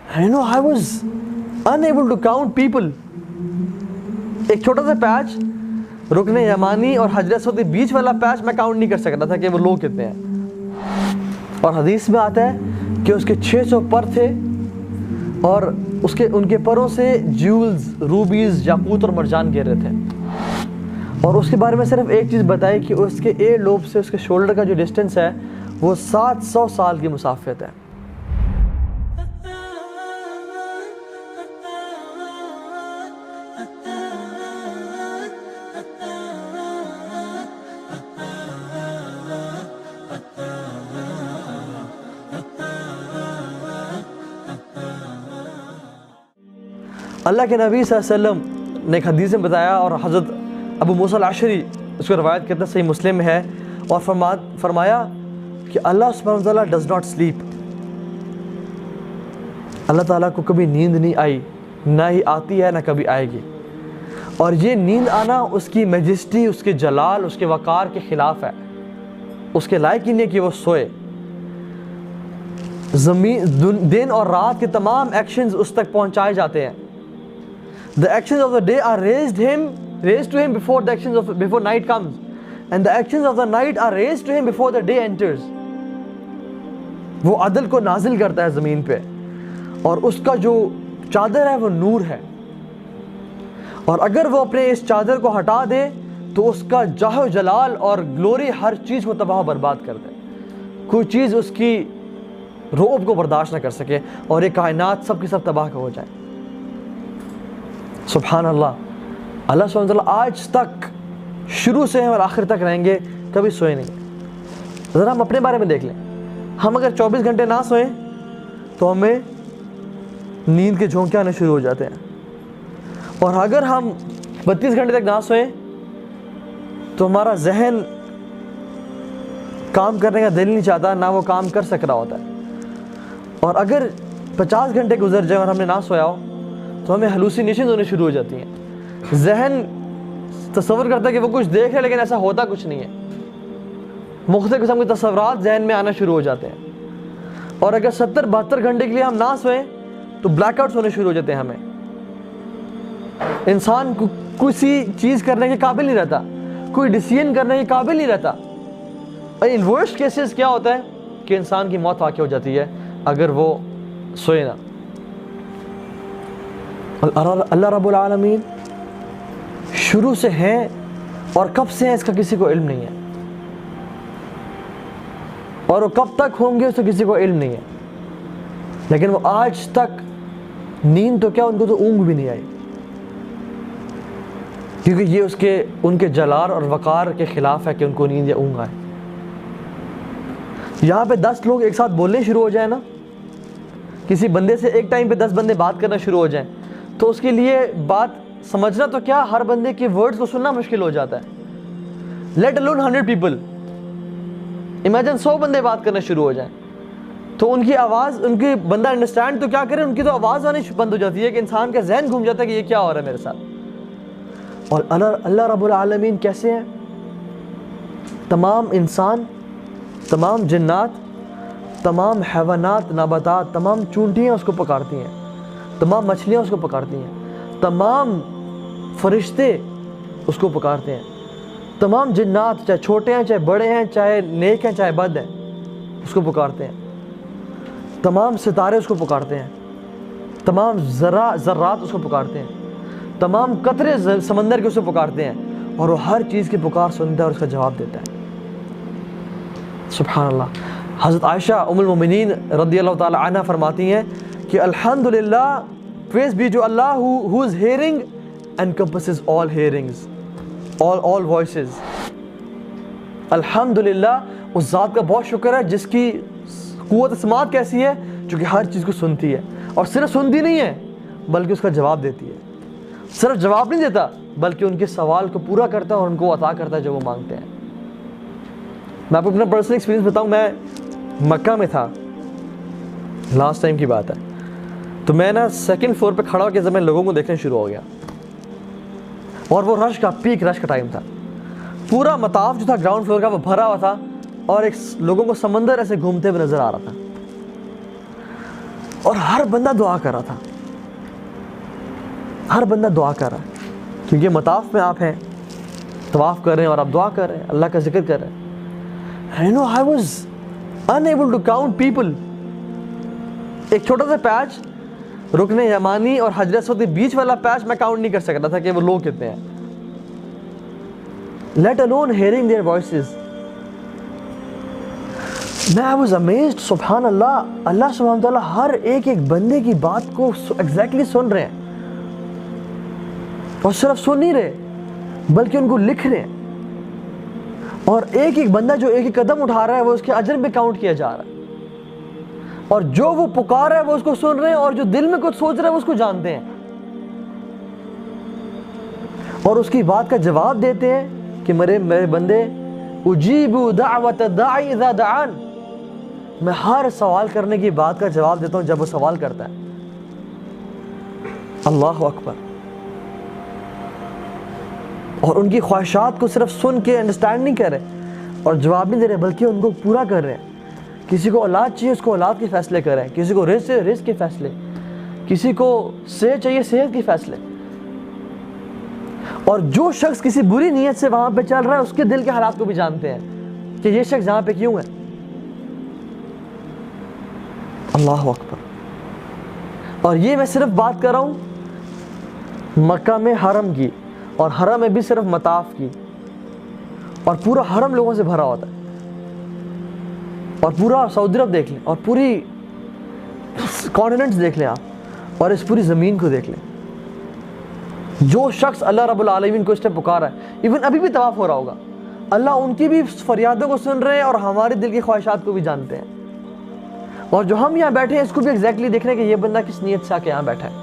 I was unable to count people. ایک چھوٹا سا پیچ رکن یمانی اور حجر اسود کے بیچ والا پیچ میں کاؤنٹ نہیں کر سکتا تھا کہ وہ لوگ کتنے ہیں. اور حدیث میں آتا ہے کہ اس کے 600 پر تھے اور ان کے پروں سے جیولز، روبیز، یاقوت اور مرجان گر رہے تھے. اور اس کے بارے میں صرف ایک چیز بتائی کہ اس کے ایئر لوب سے اس کے شولڈر کا جو ڈسٹنس ہے وہ 700 سال کی مسافت ہے. اللہ کے نبی صلی اللہ علیہ وسلم نے ایک حدیث میں بتایا، اور حضرت ابو موسیٰ الاشعری اس کو روایت کرتے ہیں، صحیح مسلم میں ہے، اور فرمایا کہ اللہ سبحانہ وتعالیٰ ڈز ناٹ سلیپ. اللہ تعالیٰ کو کبھی نیند نہیں آئی، نہ ہی آتی ہے، نہ کبھی آئے گی. اور یہ نیند آنا اس کی میجسٹی، اس کے جلال، اس کے وقار کے خلاف ہے. اس کے لائق ہی نہیں کہ وہ سوئے. دن اور رات کے تمام ایکشنز اس تک پہنچائے جاتے ہیں. The actions of the day are raised to him before night comes, and the actions of the night are raised to him before the day enters. وہ عدل کو نازل کرتا ہے زمین پہ، اور اس کا جو چادر ہے وہ نور ہے. اور اگر وہ اپنے اس چادر کو ہٹا دے تو اس کا جاہ و جلال اور گلوری ہر چیز کو تباہ و برباد کر دے. کوئی چیز اس کی رعب کو برداشت نہ کر سکے، اور یہ کائنات سب کی سب تباہ ہو جائے. سبحان اللہ. اللہ سبحانہ وتعالیٰ آج تک شروع سے اور آخر تک رہیں گے، کبھی سوئے نہیں. ذرا ہم اپنے بارے میں دیکھ لیں. ہم اگر 24 گھنٹے نہ سوئیں تو ہمیں نیند کے جھونکے آنے شروع ہو جاتے ہیں، اور اگر ہم 32 گھنٹے تک نہ سوئیں تو ہمارا ذہن کام کرنے کا دل نہیں چاہتا، نہ وہ کام کر سک رہا ہوتا ہے. اور اگر 50 گھنٹے گزر جائیں اور ہم نے نہ سویا ہو تو ہمیں ہلوسینیشنز ہونے شروع ہو جاتی ہیں. ذہن تصور کرتا ہے کہ وہ کچھ دیکھ رہے لیکن ایسا ہوتا کچھ نہیں ہے. مختلف قسم کے تصورات ذہن میں آنا شروع ہو جاتے ہیں. اور اگر 70-72 گھنٹے کے لیے ہم نہ سوئیں تو بلیک آؤٹس ہونے شروع ہو جاتے ہیں. ہمیں انسان کسی چیز کرنے کے قابل نہیں رہتا، کوئی ڈیسیژن کرنے کے قابل نہیں رہتا. ان ورسٹ کیسز کیا ہوتا ہے کہ انسان کی موت واقع ہو جاتی ہے اگر وہ سوئے نہ. اللہ رب العالمین شروع سے ہیں اور کب سے ہیں اس کا کسی کو علم نہیں ہے، اور وہ کب تک ہوں گے اس کا کسی کو علم نہیں ہے. لیکن وہ آج تک نیند تو کیا، ان کو تو اونگ بھی نہیں آئی، کیونکہ یہ ان کے جلال اور وقار کے خلاف ہے کہ ان کو نیند یا اونگ آئے. یہاں پہ 10 لوگ ایک ساتھ بولنے شروع ہو جائیں نا، کسی بندے سے ایک ٹائم پہ 10 بندے بات کرنا شروع ہو جائیں تو اس کے لیے بات سمجھنا تو کیا، ہر بندے کے ورڈز کو سننا مشکل ہو جاتا ہے. Late alone 100 people. امیجن 100 بندے بات کرنا شروع ہو جائیں تو ان کی آواز، ان کی بندہ انڈرسٹینڈ تو کیا کرے، ان کی تو آواز آنی بند ہو جاتی ہے کہ انسان کا ذہن گھوم جاتا ہے کہ یہ کیا ہو رہا ہے میرے ساتھ. اور اللہ رب العالمین کیسے ہیں؟ تمام انسان، تمام جنات، تمام حیوانات، نباتات، تمام چونٹیاں اس کو پکارتی ہیں، تمام مچھلیاں اس کو پکارتی ہیں، تمام فرشتے اس کو پکارتے ہیں، تمام جنات چاہے چھوٹے ہیں چاہے بڑے ہیں، چاہے نیک ہیں چاہے بد ہیں، اس کو پکارتے ہیں. تمام ستارے اس کو پکارتے ہیں، تمام ذرات اس کو پکارتے ہیں، تمام قطرے سمندر کے اس کو پکارتے ہیں، اور وہ ہر چیز کی پکار سنتا ہے اور اس کا جواب دیتا ہے. سبحان اللہ. حضرت عائشہ ام المومنین رضی اللہ تعالی عنہ فرماتی ہیں کہ الحمدللہ، praise be to Allah who is hearing encompasses all hearings, all voices. الحمدللہ، اس ذات کا بہت شکر ہے جس کی قوت سماعت کیسی ہے، جو کہ ہر چیز کو سنتی ہے، اور صرف سنتی نہیں ہے بلکہ اس کا جواب دیتی ہے. صرف جواب نہیں دیتا بلکہ ان کے سوال کو پورا کرتا ہے اور ان کو عطا کرتا ہے جو وہ مانگتے ہیں. میں آپ کو اپنا پرسنل ایکسپیرینس بتاؤں. میں مکہ میں تھا، لاسٹ ٹائم کی بات ہے، تو میں نا 2nd فلور پہ کھڑا ہو کے میں لوگوں کو دیکھنے شروع ہو گیا، اور وہ رش کا پیک رش کا ٹائم تھا. پورا مطاف جو تھا گراؤنڈ فلور کا وہ بھرا ہوا تھا، اور ایک لوگوں کو سمندر ایسے گھومتے ہوئے نظر آ رہا تھا. اور ہر بندہ دعا کر رہا تھا، ہر بندہ دعا کر رہا ہے، کیونکہ مطاف میں آپ ہیں، طواف کر رہے ہیں اور آپ دعا کر رہے ہیں، اللہ کا ذکر کر رہے ہیں. You know, I was unable to count people. ایک چھوٹا سا پیچ رکن یمانی اور حجر اسود کے بیچ والا پیچ میں کاؤنٹ نہیں کر سکتا تھا کہ وہ لوگ کتنے ہیں. Let alone hearing their voices. میں I was amazed. سبحان اللہ، اللہ سبحانہ تعالیٰ ہر ایک بندے کی بات کو ایگزیکٹلی سن رہے ہیں، اور صرف سن نہیں رہے بلکہ ان کو لکھ رہے ہیں. اور ایک بندہ جو ایک قدم اٹھا رہا ہے وہ اس کے اجر میں کاؤنٹ کیا جا رہا ہے، اور جو وہ پکار رہا ہے وہ اس کو سن رہے ہیں، اور جو دل میں کچھ سوچ رہا ہے وہ اس کو جانتے ہیں، اور اس کی بات کا جواب دیتے ہیں کہ میرے بندے اجیب دعوت الداعی اذا دعان، میں ہر سوال کرنے کی بات کا جواب دیتا ہوں جب وہ سوال کرتا ہے. اللہ اکبر. اور ان کی خواہشات کو صرف سن کے انڈرسٹینڈ نہیں کر رہے اور جواب نہیں دے رہے، بلکہ ان کو پورا کر رہے ہیں. کسی کو اولاد چاہیے اس کو اولاد کے فیصلے کر رہے ہیں، کسی کو رزق کے فیصلے، کسی کو صحت چاہیے صحت کے فیصلے. اور جو شخص کسی بری نیت سے وہاں پہ چل رہا ہے اس کے دل کے حالات کو بھی جانتے ہیں کہ یہ شخص یہاں پہ کیوں ہے. اللہ اکبر. اور یہ میں صرف بات کر رہا ہوں مکہ میں حرم کی، اور حرم میں بھی صرف مطاف کی، اور پورا حرم لوگوں سے بھرا ہوتا ہے، اور پورا سعودی عرب دیکھ لیں، اور پوری کانٹیننٹس دیکھ لیں آپ، اور اس پوری زمین کو دیکھ لیں. جو شخص اللہ رب العالمین کو اس نے پکارا ہے، ایون ابھی بھی طواف ہو رہا ہوگا، اللہ ان کی بھی فریادوں کو سن رہے ہیں اور ہمارے دل کی خواہشات کو بھی جانتے ہیں. اور جو ہم یہاں بیٹھے ہیں اس کو بھی ایگزیکٹلی دیکھ رہے ہیں کہ یہ بندہ کس نیت سے آ کے یہاں بیٹھا ہے.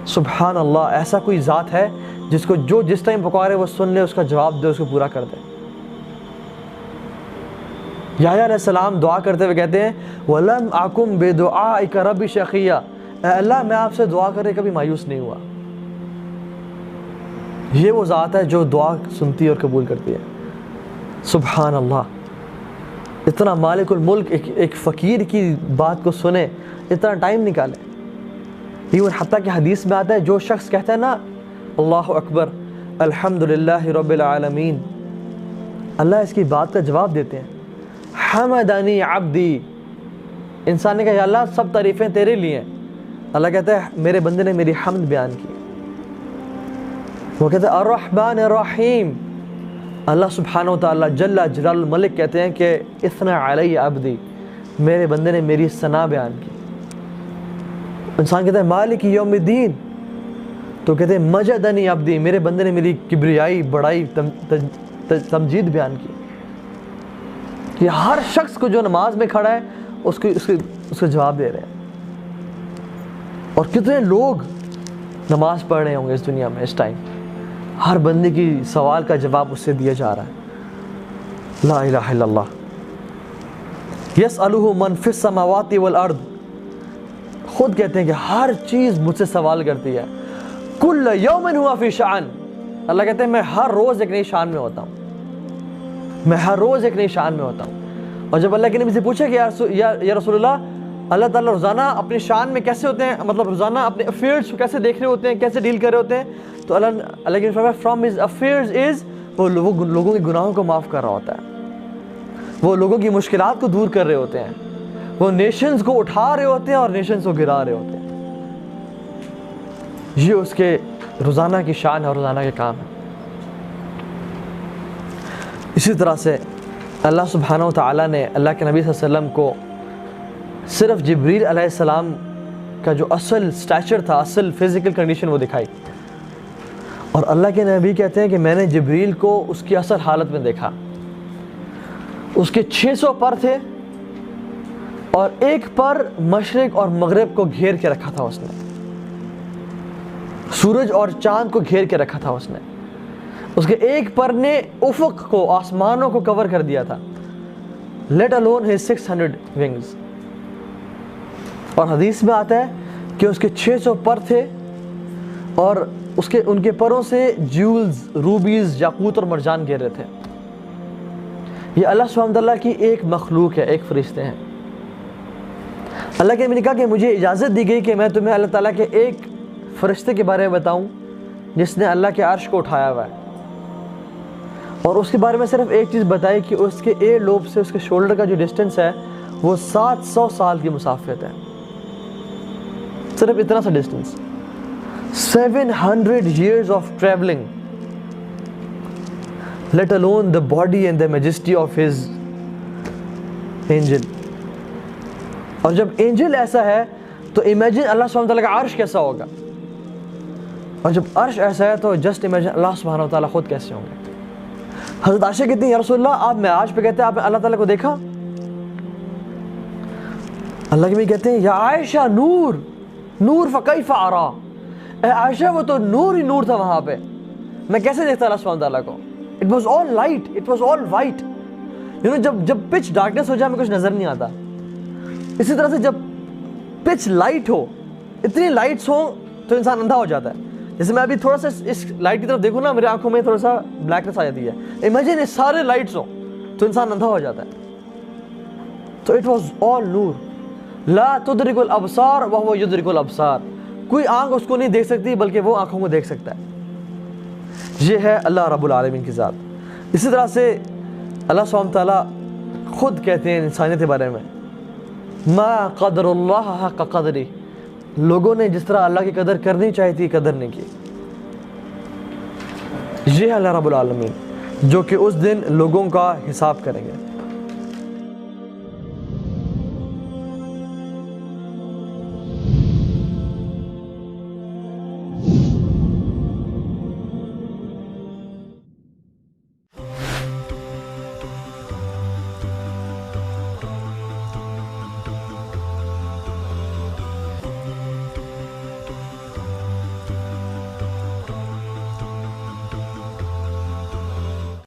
سبحان اللہ. ایسا کوئی ذات ہے جس کو جو جس ٹائم پکارے وہ سن لے، اس کا جواب دے، اس کو پورا کر دے. یحییٰ علیہ السلام دعا کرتے ہوئے کہتے ہیں وَلَمْ أَكُمْ بِدُعَائِكَ رَبِّ شَقِيًّا، اے اللہ میں آپ سے دعا کرے کبھی مایوس نہیں ہوا. یہ وہ ذات ہے جو دعا سنتی ہے اور قبول کرتی ہے. سبحان اللہ. اتنا مالک الملک ایک فقیر کی بات کو سنے، اتنا ٹائم نکالے. ایون حتیٰ کہ حدیث میں آتا ہے جو شخص کہتا ہے نا اللہ اکبر الحمدللہ رب العالمین، اللہ اس کی بات کا جواب دیتے ہیں. حمدنی عبدی، انسان نے کہا یا اللہ سب تعریفیں تیرے لیے ہیں. اللہ کہتا ہے میرے بندے نے میری حمد بیان کی. وہ کہتے ہیں الرحمن الرحیم، اللہ سبحانہ و تعالیٰ جل جلال الملک کہتے ہیں کہ اثنا علی عبدی، میرے بندے نے میری ثنا بیان کی. انسان کہتا ہے مالک یوم الدین، تو کہتے ہیں مجدنی عبدی، میرے بندے نے میری کبریائی بڑائی تمجید بیان کی. کہ ہر شخص کو جو نماز میں کھڑا ہے اس کو جواب دے رہے ہیں. اور کتنے لوگ نماز پڑھ رہے ہوں گے اس دنیا میں اس ٹائم، ہر بندے کی سوال کا جواب اس سے دیا جا رہا ہے. لا الہ الا اللہ. یسألہ من فی السماوات والارض، خود کہتے ہیں کہ ہر چیز مجھ سے سوال کرتی ہے. کل یوم ہوا فی شأن، اللہ کہتے ہیں میں ہر روز ایک نئی شان میں ہوتا ہوں، میں ہر روز ایک نئی شان میں ہوتا ہوں. اور جب اللہ کے نبی سے پوچھا کہ یا رسول اللہ، اللہ تعالیٰ روزانہ اپنی شان میں کیسے ہوتے ہیں، مطلب روزانہ اپنے افیئرز کو کیسے دیکھ رہے ہوتے ہیں، کیسے ڈیل کر رہے ہوتے ہیں، تو اللہ کے فرمایا فرام ہز افیئرز از، وہ لوگوں کے گناہوں کو معاف کر رہا ہوتا ہے، وہ لوگوں کی مشکلات کو دور کر رہے ہوتے ہیں، وہ نیشنز کو اٹھا رہے ہوتے ہیں اور نیشنز کو گرا رہے ہوتے ہیں. یہ اس کے روزانہ کی شان ہے اور روزانہ کے کام ہے. اسی طرح سے اللہ سبحانہ و تعالیٰ نے اللہ کے نبی صلی اللہ علیہ وسلم کو صرف جبریل علیہ السلام کا جو اصل سٹیچر تھا، اصل فزیکل کنڈیشن وہ دکھائی. اور اللہ کے نبی کہتے ہیں کہ میں نے جبریل کو اس کی اصل حالت میں دیکھا. اس کے 600 پر تھے اور ایک پر مشرق اور مغرب کو گھیر کے رکھا تھا اس نے، سورج اور چاند کو گھیر کے رکھا تھا اس نے. اس کے ایک پر نے افق کو، آسمانوں کو کور کر دیا تھا. let alone his 600 wings. اور حدیث میں آتا ہے کہ اس کے 600 پر تھے اور ان کے پروں سے جیولز، روبیز، یاقوت اور مرجان گر رہے تھے. یہ اللہ سبحانہ وتعالیٰ کی ایک مخلوق ہے، ایک فرشتے ہیں. اللہ کے نبی نے کہا کہ مجھے اجازت دی گئی کہ میں تمہیں اللہ تعالیٰ کے ایک فرشتے کے بارے میں بتاؤں جس نے اللہ کے عرش کو اٹھایا ہوا ہے، اور اس کے بارے میں صرف ایک چیز بتائی کہ اس کے ایئر لوب سے اس کے شولڈر کا جو ڈسٹنس ہے وہ 700 سال کی مسافت ہے، صرف اتنا سا distance, 700 years of traveling, let alone the body and the majesty of his angel. اور جب اینجل ایسا ہے تو امیجن اللہ سبحانہ وتعالیٰ کا عرش کیسا ہوگا، اور جب عرش ایسا ہے تو جسٹ امیجن اللہ سبحانہ وتعالیٰ خود کیسے ہوں گے. حضرت عائشہ کہتی ہیں یا رسول اللہ آپ معراج پہ کہتے ہیں آپ نے اللہ تعالیٰ کو دیکھا؟ اللہ کے بھی کہتے ہیں یا عائشہ نور نور فکیف ارا، اے عائشہ وہ تو نور ہی نور تھا وہاں پہ، میں کیسے دیکھتا اللہ سبحانہ تعالیٰ کو. It was all light, it was all white. جب پچ ڈارکنیس ہو جائے ہمیں کچھ نظر نہیں آتا، اسی طرح سے جب پچ لائٹ ہو، اتنی لائٹس ہوں تو انسان اندھا ہو جاتا ہے. جیسے میں ابھی تھوڑا سا اس لائٹ کی طرف دیکھوں نا، میری آنکھوں میں تھوڑا سا بلیکنس آ جاتی ہے. امیجن یہ سارے لائٹس ہوں تو انسان اندھا ہو جاتا ہے. تو اٹ واز آل نور. لا تدرک الابصار وهو یدرک الابصار، کوئی آنکھ اس کو نہیں دیکھ سکتی بلکہ وہ آنکھوں کو دیکھ سکتا ہے. یہ ہے اللہ رب العالمین کی ذات. اسی طرح سے اللہ سبحانہ تعالیٰ خود کہتے ہیں انسانیت کے بارے میں ما قدر اللہ حق قدری، لوگوں نے جس طرح اللہ کی قدر کرنی چاہی تھی قدر نہیں کی. یہ ہے اللہ رب العالمین جو کہ اس دن لوگوں کا حساب کریں گے.